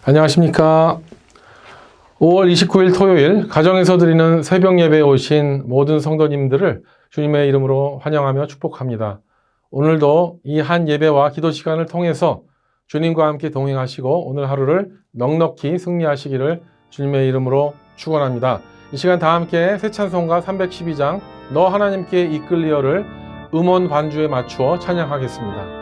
안녕하십니까. 5월 29일 토요일 가정에서 드리는 새벽 예배에 오신 모든 성도님들을 주님의 이름으로 환영하며 축복합니다. 오늘도 이 한 예배와 기도 시간을 통해서 주님과 함께 동행하시고 오늘 하루를 넉넉히 승리하시기를 주님의 이름으로 축원합니다. 이 시간 다 함께 새 찬송가 312장 너 하나님께 이끌리어를 음원 반주에 맞추어 찬양하겠습니다.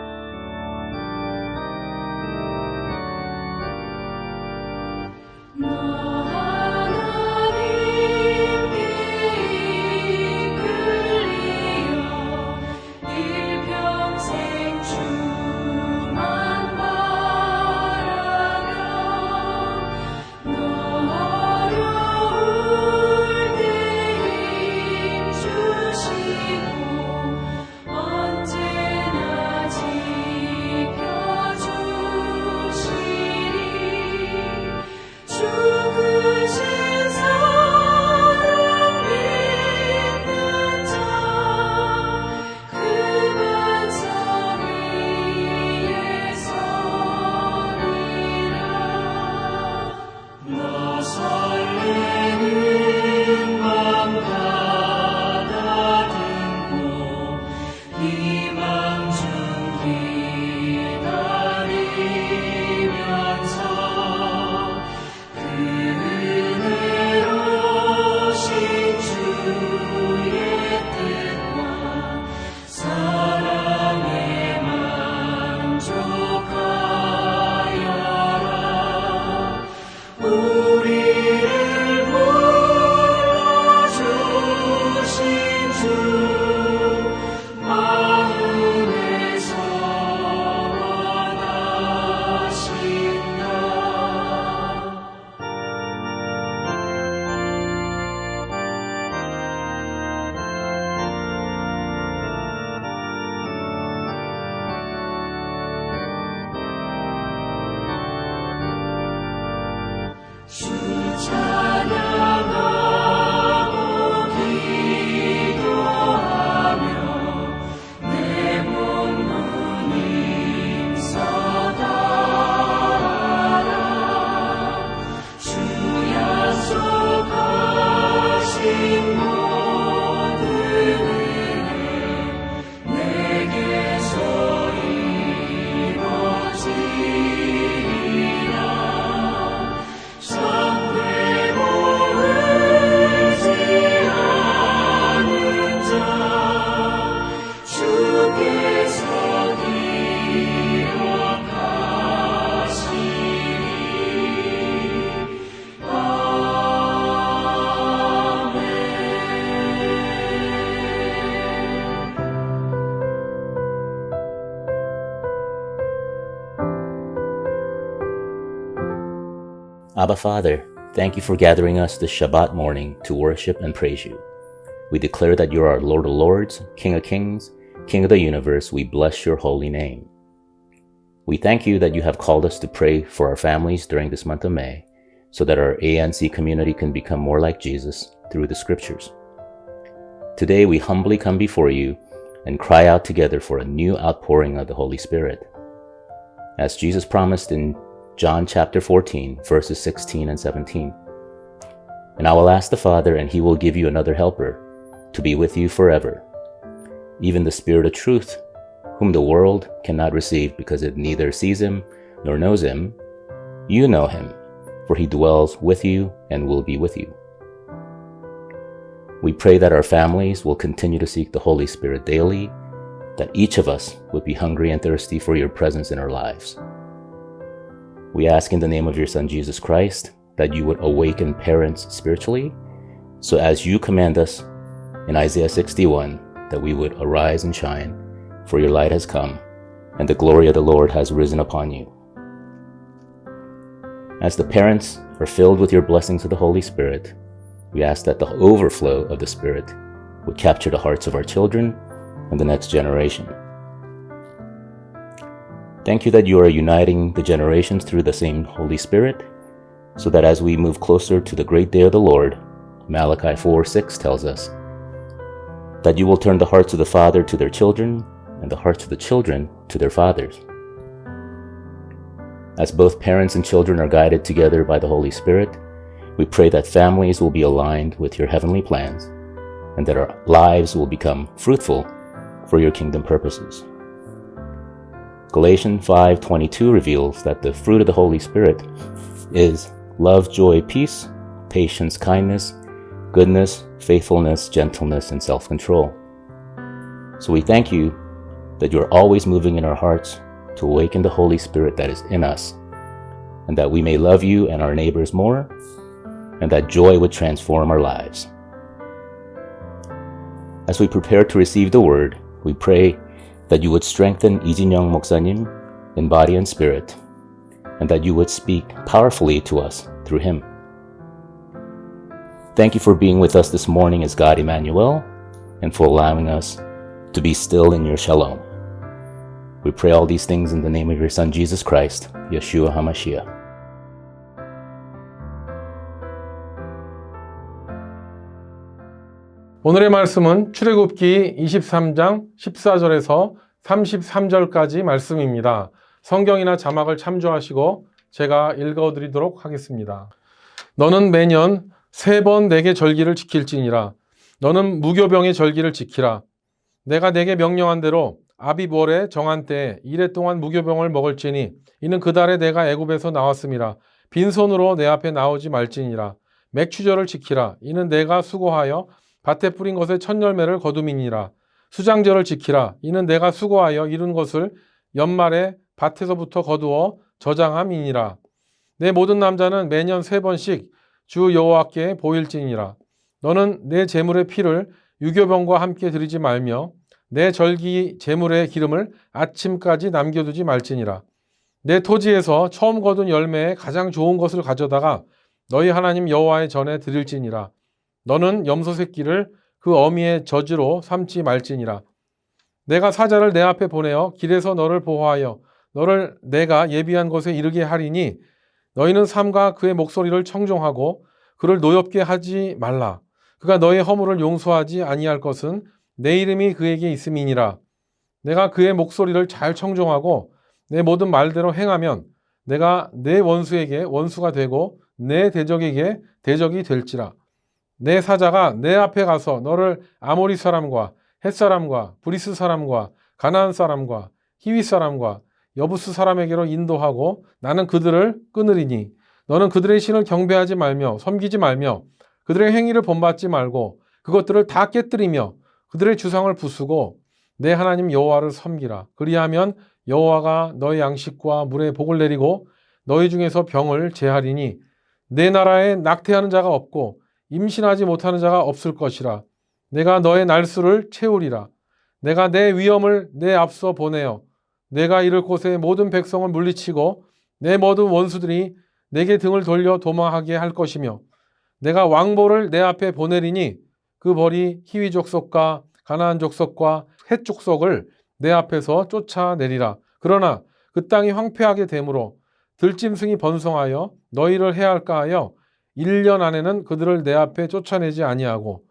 Abba Father, thank you for gathering us this Shabbat morning to worship and praise you. We declare that you are our Lord of Lords, King of Kings, King of the universe. We bless your holy name. We thank you that you have called us to pray for our families during this month of May, so that our ANC community can become more like Jesus through the scriptures. Today we humbly come before you and cry out together for a new outpouring of the Holy Spirit. As Jesus promised in John chapter 14, verses 16 and 17. And I will ask the Father, and he will give you another helper to be with you forever, even the Spirit of truth, whom the world cannot receive because it neither sees him nor knows him. You know him, for he dwells with you and will be with you. We pray that our families will continue to seek the Holy Spirit daily, that each of us would be hungry and thirsty for your presence in our lives. We ask in the name of your Son, Jesus Christ, that you would awaken parents spiritually, so as you command us in Isaiah 61, that we would arise and shine, for your light has come, and the glory of the Lord has risen upon you. As the parents are filled with your blessings of the Holy Spirit, we ask that the overflow of the Spirit would capture the hearts of our children and the next generation. Thank you that you are uniting the generations through the same Holy Spirit, so that as we move closer to the great day of the Lord, Malachi 4:6 tells us, that you will turn the hearts of the father to their children, and the hearts of the children to their fathers. As both parents and children are guided together by the Holy Spirit, we pray that families will be aligned with your heavenly plans and that our lives will become fruitful for your kingdom purposes. Galatians 5:22 reveals that the fruit of the Holy Spirit is love, joy, peace, patience, kindness, goodness, faithfulness, gentleness, and self-control. So we thank you that you're always moving in our hearts to awaken the Holy Spirit that is in us, and that we may love you and our neighbors more, and that joy would transform our lives. As we prepare to receive the word, we pray that you would strengthen Lee Jin-young 목사님 in body and spirit, and that you would speak powerfully to us through him. Thank you for being with us this morning as God Emmanuel, and for allowing us to be still in your shalom. We pray all these things in the name of your Son, Jesus Christ, Yeshua HaMashiach. 오늘의 말씀은 출애굽기 23장 14절에서 33절까지 말씀입니다. 성경이나 자막을 참조하시고 제가 읽어드리도록 하겠습니다. 너는 매년 3번 내게 절기를 지킬지니라. 너는 무교병의 절기를 지키라. 내가 내게 명령한 대로 아비월에 정한 때에 이래 동안 무교병을 먹을지니 이는 그 달에 내가 애굽에서 나왔음이라. 빈손으로 내 앞에 나오지 말지니라. 맥추절을 지키라. 이는 내가 수고하여 밭에 뿌린 것의 첫 열매를 거둠이니라. 수장절을 지키라. 이는 내가 수고하여 이룬 것을 연말에 밭에서부터 거두어 저장함이니라. 내 모든 남자는 매년 3번씩 주 여호와께 보일지니라. 너는 내 제물의 피를 유교병과 함께 드리지 말며 내 절기 제물의 기름을 아침까지 남겨두지 말지니라. 내 토지에서 처음 거둔 열매에 가장 좋은 것을 가져다가 너희 하나님 여호와의 전에 드릴지니라. 너는 염소 새끼를 그 어미의 저주로 삼지 말지니라. 내가 사자를 내 앞에 보내어 길에서 너를 보호하여 너를 내가 예비한 곳에 이르게 하리니 너희는 삼가 그의 목소리를 청종하고 그를 노엽게 하지 말라. 그가 너의 허물을 용서하지 아니할 것은 내 이름이 그에게 있음이니라. 내가 그의 목소리를 잘 청종하고 내 모든 말대로 행하면 내가 내 원수에게 원수가 되고 내 대적에게 대적이 될지라. 내 사자가 내 앞에 가서 너를 아모리 사람과 헷 사람과 브리스 사람과 가나안 사람과 히위 사람과 여부스 사람에게로 인도하고 나는 그들을 끊으리니 너는 그들의 신을 경배하지 말며 섬기지 말며 그들의 행위를 본받지 말고 그것들을 다 깨뜨리며 그들의 주상을 부수고 내 하나님 여호와를 섬기라. 그리하면 여호와가 너의 양식과 물에 복을 내리고 너희 중에서 병을 제하리니 내 나라에 낙태하는 자가 없고 임신하지 못하는 자가 없을 것이라. 내가 너의 날수를 채우리라. 내가 내 위엄을 내 앞서 보내어 내가 이를 곳에 모든 백성을 물리치고 내 모든 원수들이 내게 등을 돌려 도망하게 할 것이며 내가 왕보를 내 앞에 보내리니 그 벌이 히위 족속과 가나안 족속과 헷 족속을 내 앞에서 쫓아내리라. 그러나 그 땅이 황폐하게 되므로 들짐승이 번성하여 너희를 해할까 하여 1년 안에는 그들을 내 앞에 쫓아내지 아니하고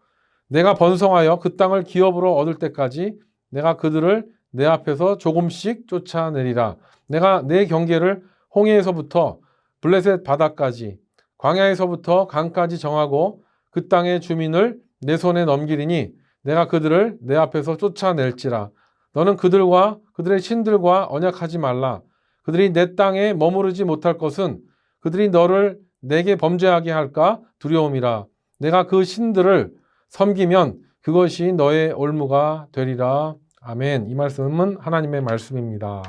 내가 번성하여 그 땅을 기업으로 얻을 때까지 내가 그들을 내 앞에서 조금씩 쫓아내리라. 내가 내 경계를 홍해에서부터 블레셋 바다까지 광야에서부터 강까지 정하고 그 땅의 주민을 내 손에 넘기리니 내가 그들을 내 앞에서 쫓아낼지라. 너는 그들과 그들의 신들과 언약하지 말라. 그들이 내 땅에 머무르지 못할 것은 그들이 너를 내게 범죄하게 할까 두려움이라. 내가 그 신들을 섬기면 그것이 너의 올무가 되리라. 아멘. 이 말씀은 하나님의 말씀입니다.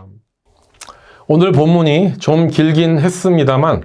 오늘 본문이 좀 길긴 했습니다만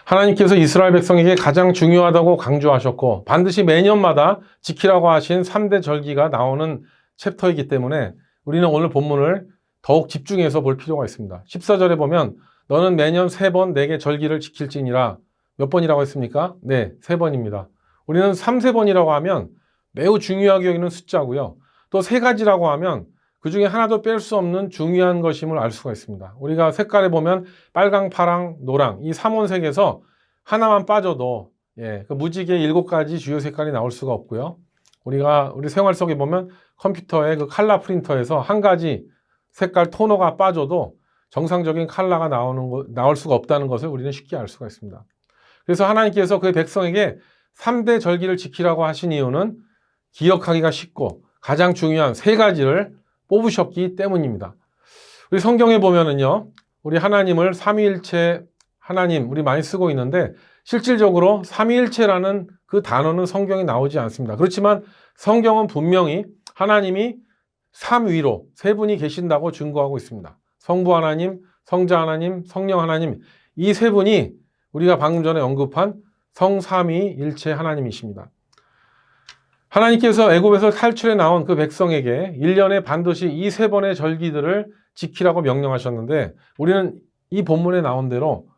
하나님께서 이스라엘 백성에게 가장 중요하다고 강조하셨고 반드시 매년마다 지키라고 하신 3대 절기가 나오는 챕터이기 때문에 우리는 오늘 본문을 더욱 집중해서 볼 필요가 있습니다. 14절에 보면 너는 매년 3번 내게 절기를 지킬지니라. 몇 번이라고 했습니까? 네, 3번입니다. 우리는 3세번이라고 하면 매우 중요하게 여기는 숫자고요. 또 3가지라고 하면 그 중에 하나도 뺄 수 없는 중요한 것임을 알 수가 있습니다. 우리가 색깔에 보면 빨강, 파랑, 노랑 이 3원색에서 하나만 빠져도 그 무지개 7가지 주요 색깔이 나올 수가 없고요. 우리 생활 속에 보면 컴퓨터의 그 칼라 프린터에서 한 가지 색깔 토너가 빠져도 정상적인 칼라가 나올 수가 없다는 것을 우리는 쉽게 알 수가 있습니다. 그래서 하나님께서 그의 백성에게 3대 절기를 지키라고 하신 이유는 기억하기가 쉽고 가장 중요한 3가지를 뽑으셨기 때문입니다. 우리 성경에 보면은요, 우리 하나님을 삼위일체 하나님 우리 많이 쓰고 있는데 실질적으로 삼위일체라는 그 단어는 성경에 나오지 않습니다. 그렇지만 성경은 분명히 하나님이 삼위로 3분이 계신다고 증거하고 있습니다. 성부 하나님, 성자 하나님, 성령 하나님, 이 3분이 우리가 방금 전에 언급한 성삼위일체 하나님이십니다. 하나님께서 애굽에서 탈출해 나온 그 백성에게 1년에 반드시 이 3번의 절기들을 지키라고 명령하셨는데 우리는 이 본문에 나온 대로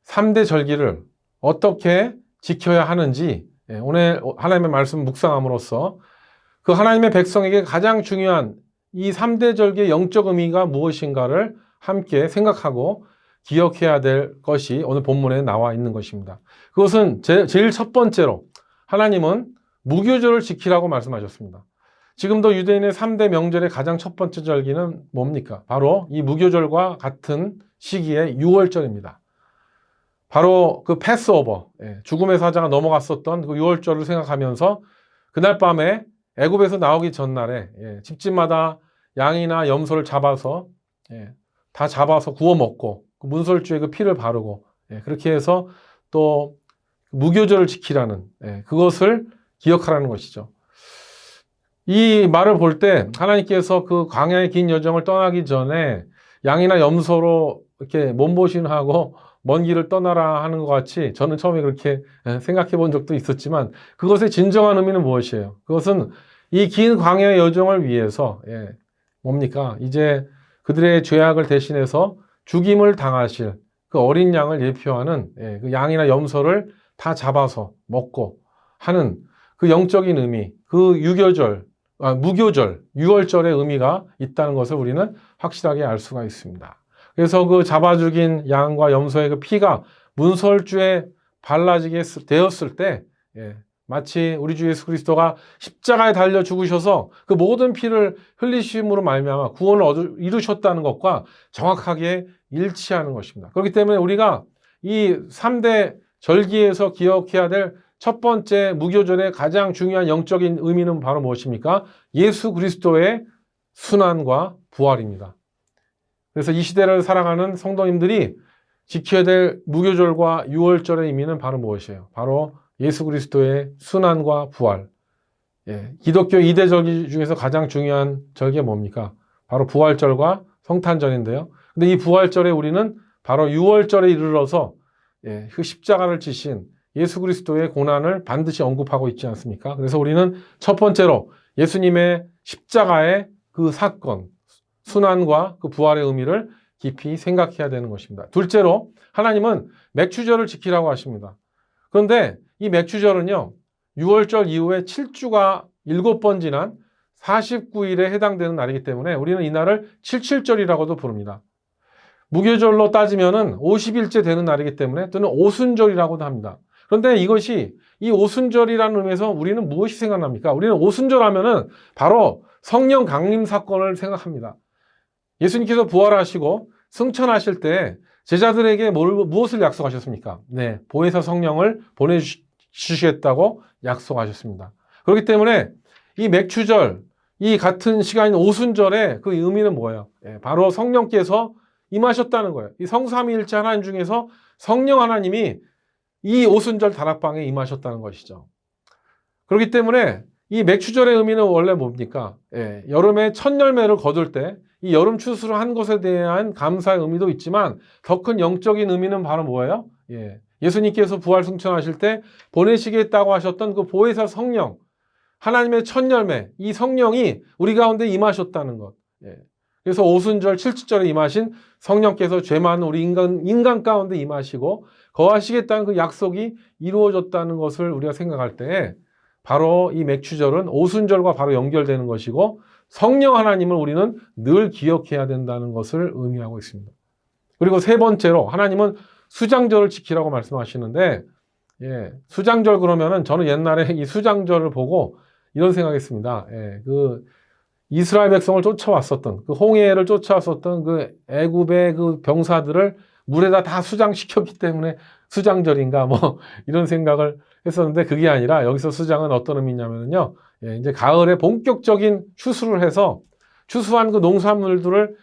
3대 절기를 어떻게 지켜야 하는지 오늘 하나님의 말씀 묵상함으로써 그 하나님의 백성에게 가장 중요한 이 3대 절기의 영적 의미가 무엇인가를 함께 생각하고 기억해야 될 것이 오늘 본문에 나와 있는 것입니다. 그것은 제일 첫 번째로 하나님은 무교절을 지키라고 말씀하셨습니다. 지금도 유대인의 3대 명절의 가장 첫 번째 절기는 뭡니까? 바로 이 무교절과 같은 시기의 유월절입니다. 바로 그 패스오버, 죽음의 사자가 넘어갔었던 그 유월절을 생각하면서 그날 밤에 애굽에서 나오기 전날에 집집마다 양이나 염소를 잡아서 다 잡아서 구워 먹고 그 문설주에 그 피를 바르고 그렇게 해서 또 무교절을 지키라는 그것을 기억하라는 것이죠. 이 말을 볼 때 하나님께서 그 광야의 긴 여정을 떠나기 전에 양이나 염소로 이렇게 몸보신하고 먼 길을 떠나라 하는 것 같이 저는 처음에 그렇게 생각해 본 적도 있었지만 그것의 진정한 의미는 무엇이에요? 그것은 이 긴 광야의 여정을 위해서 뭡니까? 이제 그들의 죄악을 대신해서 죽임을 당하실 그 어린 양을 예표하는 그 양이나 염소를 다 잡아서 먹고 하는 그 영적인 의미, 그 무교절, 유월절의 의미가 있다는 것을 우리는 확실하게 알 수가 있습니다. 그래서 그 잡아 죽인 양과 염소의 그 피가 문설주에 발라지게 되었을 때 마치 우리 주 예수 그리스도가 십자가에 달려 죽으셔서 그 모든 피를 흘리심으로 말미암아 구원을 이루셨다는 것과 정확하게 일치하는 것입니다. 그렇기 때문에 우리가 이 3대 절기에서 기억해야 될 첫 번째 무교절의 가장 중요한 영적인 의미는 바로 무엇입니까? 예수 그리스도의 순환과 부활입니다. 그래서 이 시대를 살아가는 성도님들이 지켜야 될 무교절과 유월절의 의미는 바로 무엇이에요? 바로 예수 그리스도의 순환과 부활. 기독교 2대 절기 중에서 가장 중요한 절기가 뭡니까? 바로 부활절과 성탄절인데요. 근데 이 부활절에 우리는 바로 유월절에 이르러서 그 십자가를 지신 예수 그리스도의 고난을 반드시 언급하고 있지 않습니까? 그래서 우리는 첫 번째로 예수님의 십자가의 그 사건, 순환과 그 부활의 의미를 깊이 생각해야 되는 것입니다. 둘째로 하나님은 맥추절을 지키라고 하십니다. 그런데 이 맥추절은요, 6월절 이후에 7주가 7번 지난 49일에 해당되는 날이기 때문에 우리는 이 날을 77절이라고도 부릅니다. 무교절로 따지면은 50일째 되는 날이기 때문에 또는 오순절이라고도 합니다. 그런데 이것이 이 오순절이라는 의미에서 우리는 무엇이 생각납니까? 우리는 오순절 하면은 바로 성령 강림 사건을 생각합니다. 예수님께서 부활하시고 승천하실 때 제자들에게 무엇을 약속하셨습니까? 보혜사 성령을 보내주시겠다고 약속하셨습니다. 그렇기 때문에 이 맥추절, 이 같은 시간인 오순절의 그 의미는 뭐예요? 바로 성령께서 임하셨다는 거예요. 이 성삼위일체 하나님 중에서 성령 하나님이 이 오순절 다락방에 임하셨다는 것이죠. 그렇기 때문에 이 맥추절의 의미는 원래 뭡니까? 여름에 첫 열매를 거둘 때 이 여름 추수를 한 것에 대한 감사의 의미도 있지만 더 큰 영적인 의미는 바로 뭐예요? 예수님께서 부활 승천하실 때 보내시겠다고 하셨던 그 보혜사 성령, 하나님의 첫 열매, 이 성령이 우리 가운데 임하셨다는 것. 그래서 오순절, 칠칠절에 임하신 성령께서 죄 많은 우리 인간 가운데 임하시고 거하시겠다는 그 약속이 이루어졌다는 것을 우리가 생각할 때 바로 이 맥추절은 오순절과 바로 연결되는 것이고 성령 하나님을 우리는 늘 기억해야 된다는 것을 의미하고 있습니다. 그리고 세 번째로 하나님은 수장절을 지키라고 말씀하시는데 수장절 그러면은 저는 옛날에 이 수장절을 보고 이런 생각했습니다. 그 이스라엘 백성을 쫓아왔었던 그 홍해를 쫓아왔었던 그 애굽의 그 병사들을 물에다 다 수장시켰기 때문에 수장절인가 뭐 이런 생각을 했었는데 그게 아니라 여기서 수장은 어떤 의미냐면요. 예, 이제 가을에 본격적인 추수를 해서 추수한 그 농산물들을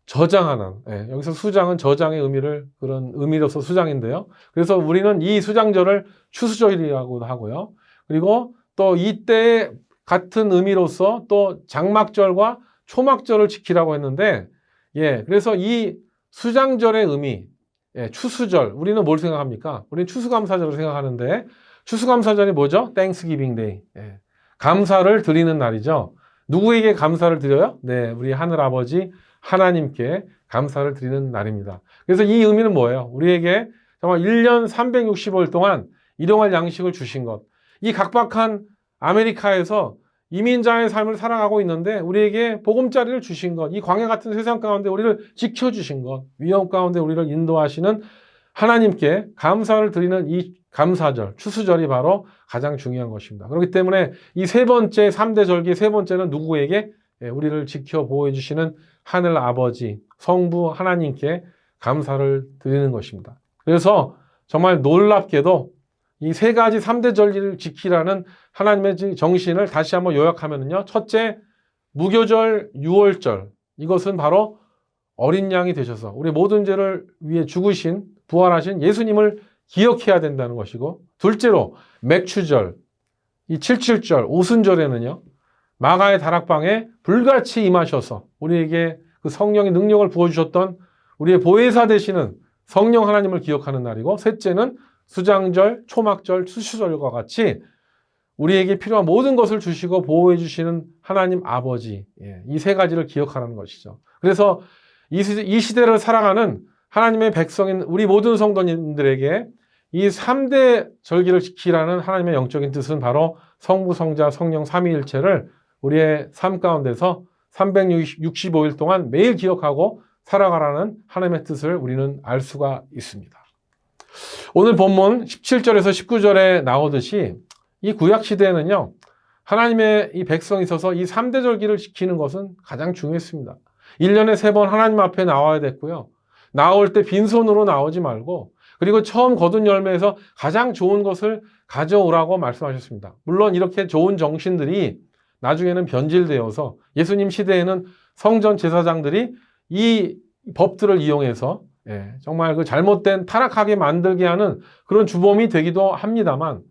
저장하는, 예, 여기서 수장은 저장의 의미를, 그런 의미로서 수장인데요. 그래서 우리는 이 수장절을 추수절이라고도 하고요. 그리고 또 이때 같은 의미로서 또 장막절과 초막절을 지키라고 했는데, 예, 그래서 이 수장절의 의미, 예, 추수절, 우리는 뭘 생각합니까? 우리는 추수감사절을 생각하는데, 추수감사절이 뭐죠? Thanksgiving Day. 예, 감사를 드리는 날이죠. 누구에게 감사를 드려요? 네, 우리 하늘 아버지 하나님께 감사를 드리는 날입니다. 그래서 이 의미는 뭐예요? 우리에게 정말 1년 365일 동안 일용할 양식을 주신 것. 이 각박한 아메리카에서 이민자의 삶을 살아가고 있는데 우리에게 보금자리를 주신 것. 이 광야 같은 세상 가운데 우리를 지켜주신 것. 위험 가운데 우리를 인도하시는 하나님께 감사를 드리는 이 감사절, 추수절이 바로 가장 중요한 것입니다. 그렇기 때문에 이 세 번째, 3대 절기 세 번째는 누구에게? 우리를 지켜 보호해 주시는 하늘 아버지, 성부 하나님께 감사를 드리는 것입니다. 그래서 정말 놀랍게도 이 세 가지 3대 절기를 지키라는 하나님의 정신을 다시 한번 요약하면요. 첫째, 무교절, 유월절. 이것은 바로 어린 양이 되셔서 우리 모든 죄를 위해 죽으신, 부활하신 예수님을 기억해야 된다는 것이고, 둘째로 맥추절, 이 77절, 오순절에는요. 마가의 다락방에 불같이 임하셔서 우리에게 그 성령의 능력을 부어주셨던 우리의 보혜사 되시는 성령 하나님을 기억하는 날이고, 셋째는 수장절, 초막절, 추수절과 같이 우리에게 필요한 모든 것을 주시고 보호해 주시는 하나님 아버지, 이 세 가지를 기억하라는 것이죠. 그래서 이 시대를 살아가는 하나님의 백성인 우리 모든 성도님들에게 이 3대 절기를 지키라는 하나님의 영적인 뜻은 바로 성부, 성자, 성령 삼위일체를 우리의 삶 가운데서 365일 동안 매일 기억하고 살아가라는 하나님의 뜻을 우리는 알 수가 있습니다. 오늘 본문 17절에서 19절에 나오듯이 이 구약시대에는요, 하나님의 이 백성이 있어서 이 3대 절기를 지키는 것은 가장 중요했습니다. 1년에 3번 하나님 앞에 나와야 됐고요. 나올 때 빈손으로 나오지 말고, 그리고 처음 거둔 열매에서 가장 좋은 것을 가져오라고 말씀하셨습니다. 물론 이렇게 좋은 정신들이 나중에는 변질되어서 예수님 시대에는 성전 제사장들이 이 법들을 이용해서 정말 그 잘못된 타락하게 만들게 하는 그런 주범이 되기도 합니다만,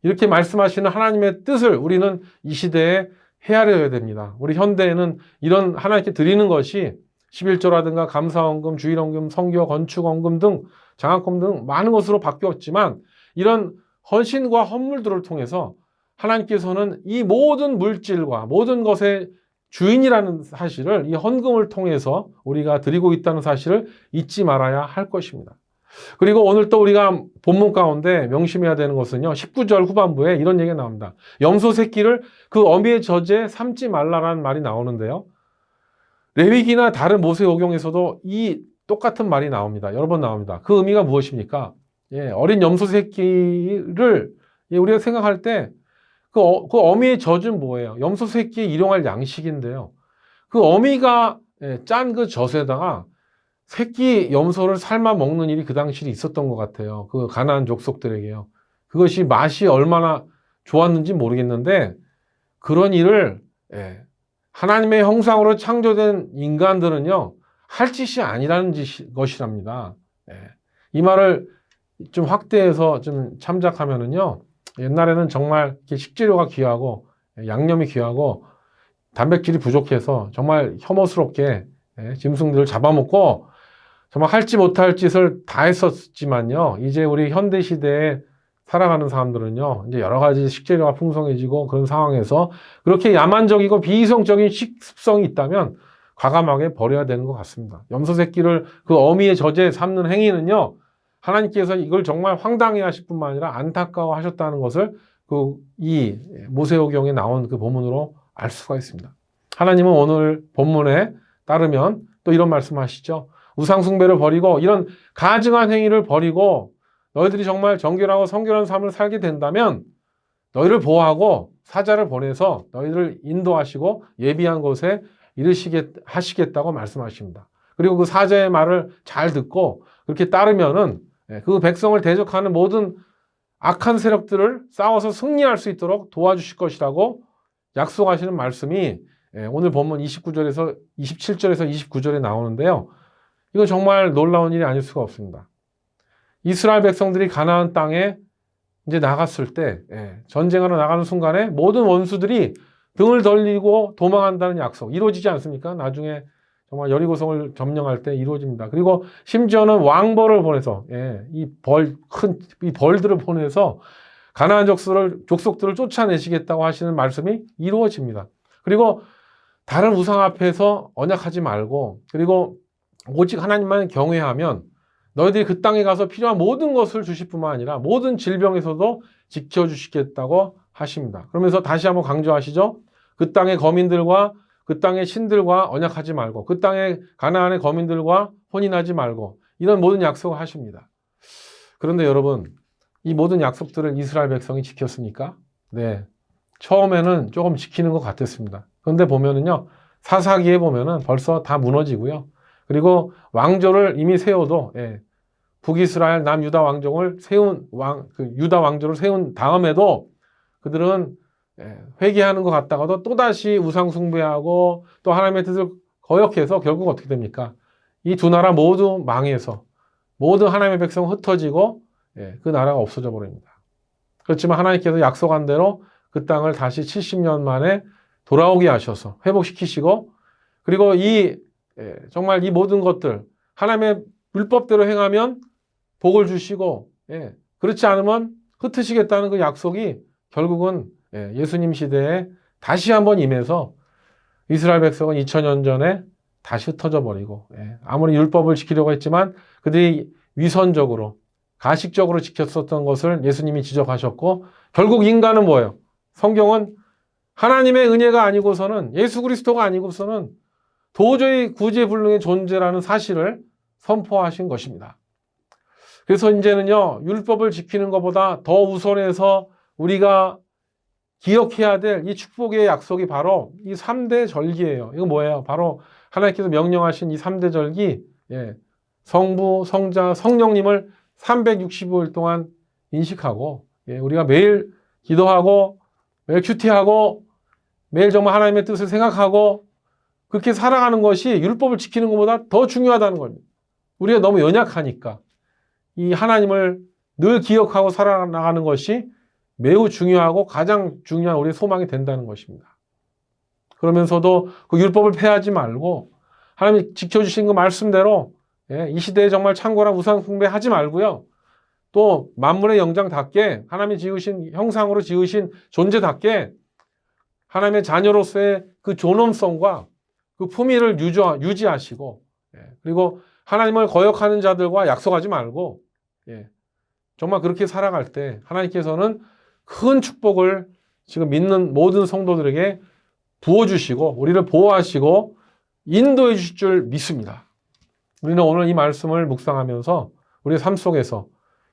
이렇게 말씀하시는 하나님의 뜻을 우리는 이 시대에 헤아려야 됩니다. 우리 현대에는 이런 하나님께 드리는 것이 11조라든가 감사원금, 주일원금, 성교, 건축원금 등 장학금 등 많은 것으로 바뀌었지만, 이런 헌신과 헌물들을 통해서 하나님께서는 이 모든 물질과 모든 것의 주인이라는 사실을 이 헌금을 통해서 우리가 드리고 있다는 사실을 잊지 말아야 할 것입니다. 그리고 오늘 또 우리가 본문 가운데 명심해야 되는 것은요, 19절 후반부에 이런 얘기가 나옵니다. 염소 새끼를 그 어미의 젖에 삼지 말라라는 말이 나오는데요. 레위기나 다른 모세오경에서도 이 똑같은 말이 나옵니다. 여러 번 나옵니다. 그 의미가 무엇입니까? 어린 염소 새끼를 우리가 생각할 때 그 어미의 젖은 뭐예요? 염소 새끼에 일용할 양식인데요. 그 어미가 짠 그 젖에다가 새끼 염소를 삶아 먹는 일이 그 당시에 있었던 것 같아요. 그 가나안 족속들에게요. 그것이 맛이 얼마나 좋았는지 모르겠는데, 그런 일을 하나님의 형상으로 창조된 인간들은요, 할 짓이 아니라는 것이랍니다. 이 말을 좀 확대해서 좀 참작하면은요, 옛날에는 정말 이렇게 식재료가 귀하고 양념이 귀하고 단백질이 부족해서 정말 혐오스럽게 짐승들을 잡아먹고 정말 할지 못할 짓을 다 했었지만요, 이제 우리 현대 시대에 살아가는 사람들은요, 이제 여러 가지 식재료가 풍성해지고 그런 상황에서 그렇게 야만적이고 비이성적인 식습성이 있다면 과감하게 버려야 되는 것 같습니다. 염소 새끼를 그 어미의 젖에 삼는 행위는요, 하나님께서 이걸 정말 황당해 하실 뿐만 아니라 안타까워 하셨다는 것을 이 모세오경에 나온 그 본문으로 알 수가 있습니다. 하나님은 오늘 본문에 따르면 또 이런 말씀하시죠. 우상숭배를 버리고 이런 가증한 행위를 버리고 너희들이 정말 정결하고 성결한 삶을 살게 된다면 너희를 보호하고 사자를 보내서 너희를 인도하시고 예비한 곳에 하시겠다고 말씀하십니다. 그리고 그 사자의 말을 잘 듣고 그렇게 따르면은 그 백성을 대적하는 모든 악한 세력들을 싸워서 승리할 수 있도록 도와주실 것이라고 약속하시는 말씀이 오늘 본문 27절에서 29절에 나오는데요. 이건 정말 놀라운 일이 아닐 수가 없습니다. 이스라엘 백성들이 가나안 땅에 이제 나갔을 때, 전쟁하러 나가는 순간에 모든 원수들이 등을 돌리고 도망한다는 약속 이루어지지 않습니까? 나중에 정말 여리고성을 점령할 때 이루어집니다. 그리고 심지어는 왕벌을 보내서 이 벌들을 보내서 가나안 족속들을 쫓아내시겠다고 하시는 말씀이 이루어집니다. 그리고 다른 우상 앞에서 언약하지 말고 그리고 오직 하나님만 경외하면 너희들이 그 땅에 가서 필요한 모든 것을 주실 뿐만 아니라 모든 질병에서도 지켜주시겠다고 하십니다. 그러면서 다시 한번 강조하시죠. 그 땅의 거민들과 그 땅의 신들과 언약하지 말고 그 땅의 가나안의 거민들과 혼인하지 말고 이런 모든 약속을 하십니다. 그런데 여러분, 이 모든 약속들을 이스라엘 백성이 지켰습니까? 네. 처음에는 조금 지키는 것 같았습니다. 그런데 보면은요, 사사기에 보면은 벌써 다 무너지고요. 그리고 왕조를 이미 세워도, 북이스라엘 남유다 왕정을 유다 왕조를 세운 다음에도 그들은 회개하는 것 같다가도 또다시 우상숭배하고 또 하나님의 뜻을 거역해서 결국 어떻게 됩니까? 이 두 나라 모두 망해서 모든 하나님의 백성 흩어지고 그 나라가 없어져 버립니다. 그렇지만 하나님께서 약속한 대로 그 땅을 다시 70년 만에 돌아오게 하셔서 회복시키시고 그리고 정말 이 모든 것들 하나님의 율법대로 행하면 복을 주시고 그렇지 않으면 흩으시겠다는 그 약속이 결국은 예수님 시대에 다시 한번 임해서 이스라엘 백성은 2000년 전에 다시 흩어져 버리고 아무리 율법을 지키려고 했지만 그들이 위선적으로 가식적으로 지켰었던 것을 예수님이 지적하셨고 결국 인간은 뭐예요? 성경은 하나님의 은혜가 아니고서는 예수 그리스도가 아니고서는 도저히 구제불능의 존재라는 사실을 선포하신 것입니다. 그래서 이제는요, 율법을 지키는 것보다 더 우선해서 우리가 기억해야 될 이 축복의 약속이 바로 이 3대 절기예요. 이거 뭐예요? 바로 하나님께서 명령하신 이 3대 절기, 성부, 성자, 성령님을 365일 동안 인식하고, 우리가 매일 기도하고, 매일 큐티하고, 매일 정말 하나님의 뜻을 생각하고, 그렇게 살아가는 것이 율법을 지키는 것보다 더 중요하다는 겁니다. 우리가 너무 연약하니까 이 하나님을 늘 기억하고 살아나가는 것이 매우 중요하고 가장 중요한 우리의 소망이 된다는 것입니다. 그러면서도 그 율법을 폐하지 말고 하나님이 지켜주신 그 말씀대로 이 시대에 정말 창고랑 우상 숭배하지 말고요. 또 만물의 영장답게 하나님이 지으신 형상으로 지으신 존재답게 하나님의 자녀로서의 그 존엄성과 그 품위를 유지하시고 그리고 하나님을 거역하는 자들과 약속하지 말고 정말 그렇게 살아갈 때 하나님께서는 큰 축복을 지금 믿는 모든 성도들에게 부어주시고 우리를 보호하시고 인도해 주실 줄 믿습니다. 우리는 오늘 이 말씀을 묵상하면서 우리의 삶 속에서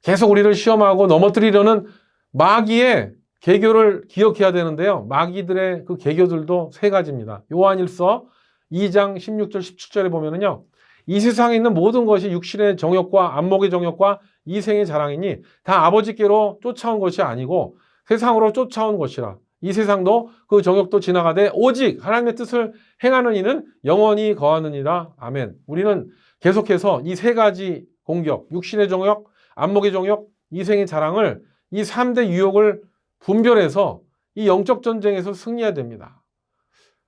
계속 우리를 시험하고 넘어뜨리려는 마귀의 계교를 기억해야 되는데요. 마귀들의 그 계교들도 세 가지입니다. 요한일서 2장 16절 17절에 보면은요. 이 세상에 있는 모든 것이 육신의 정욕과 안목의 정욕과 이생의 자랑이니 다 아버지께로 쫓아온 것이 아니고 세상으로 쫓아온 것이라. 이 세상도 그 정욕도 지나가되 오직 하나님의 뜻을 행하는 이는 영원히 거하느니라. 아멘. 우리는 계속해서 이 세 가지 공격, 육신의 정욕, 안목의 정욕, 이생의 자랑을 이 3대 유혹을 분별해서 이 영적 전쟁에서 승리해야 됩니다.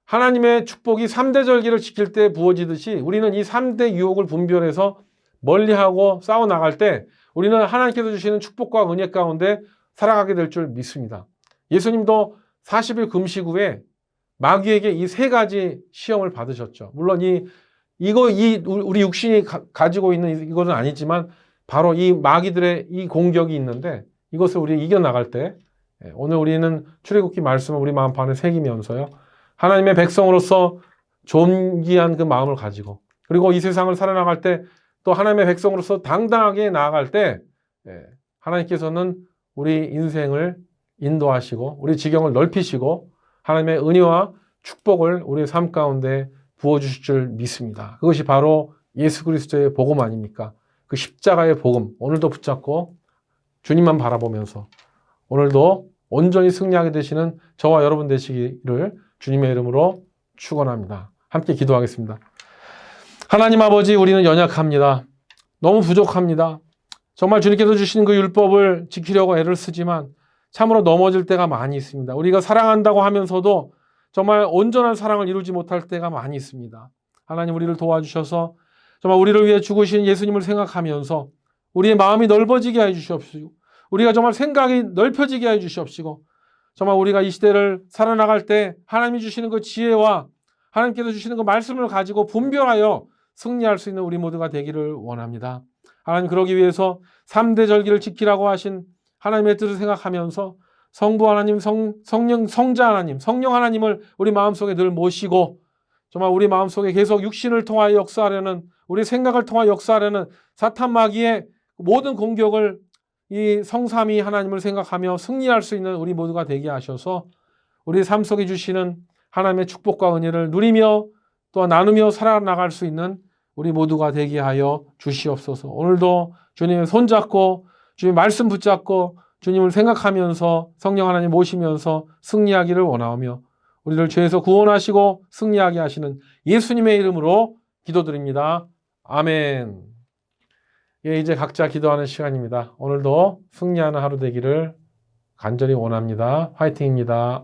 하나님의 축복이 3대 절기를 지킬 때 부어지듯이 우리는 이 3대 유혹을 분별해서 멀리하고 싸워나갈 때 우리는 하나님께서 주시는 축복과 은혜 가운데 살아가게 될 줄 믿습니다. 예수님도 40일 금식 후에 마귀에게 이 세 가지 시험을 받으셨죠. 물론 우리 육신이 가지고 있는 이것은 아니지만 바로 이 마귀들의 이 공격이 있는데 이것을 우리 이겨나갈 때 오늘 우리는 출애굽기 말씀을 우리 마음판에 새기면서요. 하나님의 백성으로서 존귀한 그 마음을 가지고 그리고 이 세상을 살아나갈 때 또 하나님의 백성으로서 당당하게 나아갈 때 하나님께서는 우리 인생을 인도하시고 우리 지경을 넓히시고 하나님의 은혜와 축복을 우리의 삶 가운데 부어주실 줄 믿습니다. 그것이 바로 예수 그리스도의 복음 아닙니까? 그 십자가의 복음 오늘도 붙잡고 주님만 바라보면서 오늘도 온전히 승리하게 되시는 저와 여러분 되시기를 주님의 이름으로 축원합니다. 함께 기도하겠습니다. 하나님 아버지, 우리는 연약합니다. 너무 부족합니다. 정말 주님께서 주신 그 율법을 지키려고 애를 쓰지만 참으로 넘어질 때가 많이 있습니다. 우리가 사랑한다고 하면서도 정말 온전한 사랑을 이루지 못할 때가 많이 있습니다. 하나님, 우리를 도와주셔서 정말 우리를 위해 죽으신 예수님을 생각하면서 우리의 마음이 넓어지게 해 주시옵시고 우리가 정말 생각이 넓혀지게 해 주시옵시고 정말 우리가 이 시대를 살아나갈 때 하나님이 주시는 그 지혜와 하나님께서 주시는 그 말씀을 가지고 분별하여 승리할 수 있는 우리 모두가 되기를 원합니다. 하나님, 그러기 위해서 3대 절기를 지키라고 하신 하나님의 뜻을 생각하면서 성부 하나님, 성령, 성자 하나님, 성령 하나님을 우리 마음속에 늘 모시고 정말 우리 마음속에 계속 육신을 통하여 역사하려는 우리 생각을 통하여 역사하려는 사탄 마귀의 모든 공격을 이 성삼위 하나님을 생각하며 승리할 수 있는 우리 모두가 되게 하셔서 우리 삶 속에 주시는 하나님의 축복과 은혜를 누리며 또 나누며 살아나갈 수 있는 우리 모두가 되게 하여 주시옵소서. 오늘도 주님의 손잡고 주님의 말씀 붙잡고 주님을 생각하면서 성령 하나님 모시면서 승리하기를 원하며 우리를 죄에서 구원하시고 승리하게 하시는 예수님의 이름으로 기도드립니다. 아멘. 예, 이제 각자 기도하는 시간입니다. 오늘도 승리하는 하루 되기를 간절히 원합니다. 화이팅입니다.